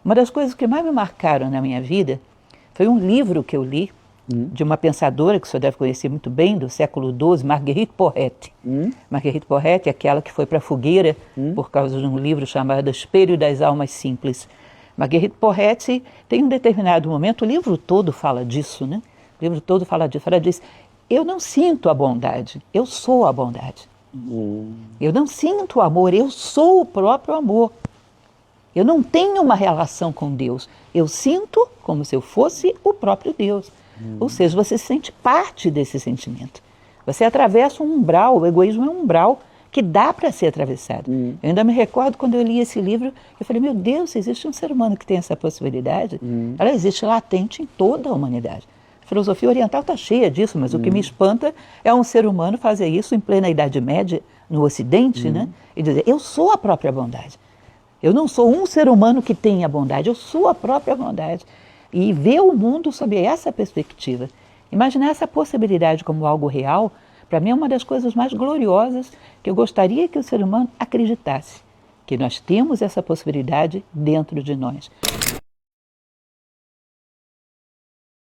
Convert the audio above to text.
Uma das coisas que mais me marcaram na minha vida foi um livro que eu li de uma pensadora que o senhor deve conhecer muito bem, do século XII, Marguerite Porete. Marguerite Porete é aquela que foi para a fogueira por causa de um livro chamado Espelho das Almas Simples. Marguerite Porete tem um determinado momento, o livro todo fala disso, né? O livro todo fala disso. Ela diz, eu não sinto a bondade, eu sou a bondade. Eu não sinto o amor, eu sou o próprio amor. Eu não tenho uma relação com Deus, eu sinto como se eu fosse o próprio Deus. Ou seja, você se sente parte desse sentimento. Você atravessa um umbral, o egoísmo é um umbral que dá para ser atravessado. Eu ainda me recordo quando eu li esse livro, eu falei, meu Deus, se existe um ser humano que tem essa possibilidade, ela existe latente em toda a humanidade. A filosofia oriental está cheia disso, mas o que me espanta é um ser humano fazer isso em plena Idade Média, no Ocidente, né? E dizer, eu sou a própria bondade. Eu não sou um ser humano que tem a bondade, eu sou a própria bondade. E ver o mundo sob essa perspectiva, imaginar essa possibilidade como algo real, para mim é uma das coisas mais gloriosas que eu gostaria que o ser humano acreditasse, que nós temos essa possibilidade dentro de nós.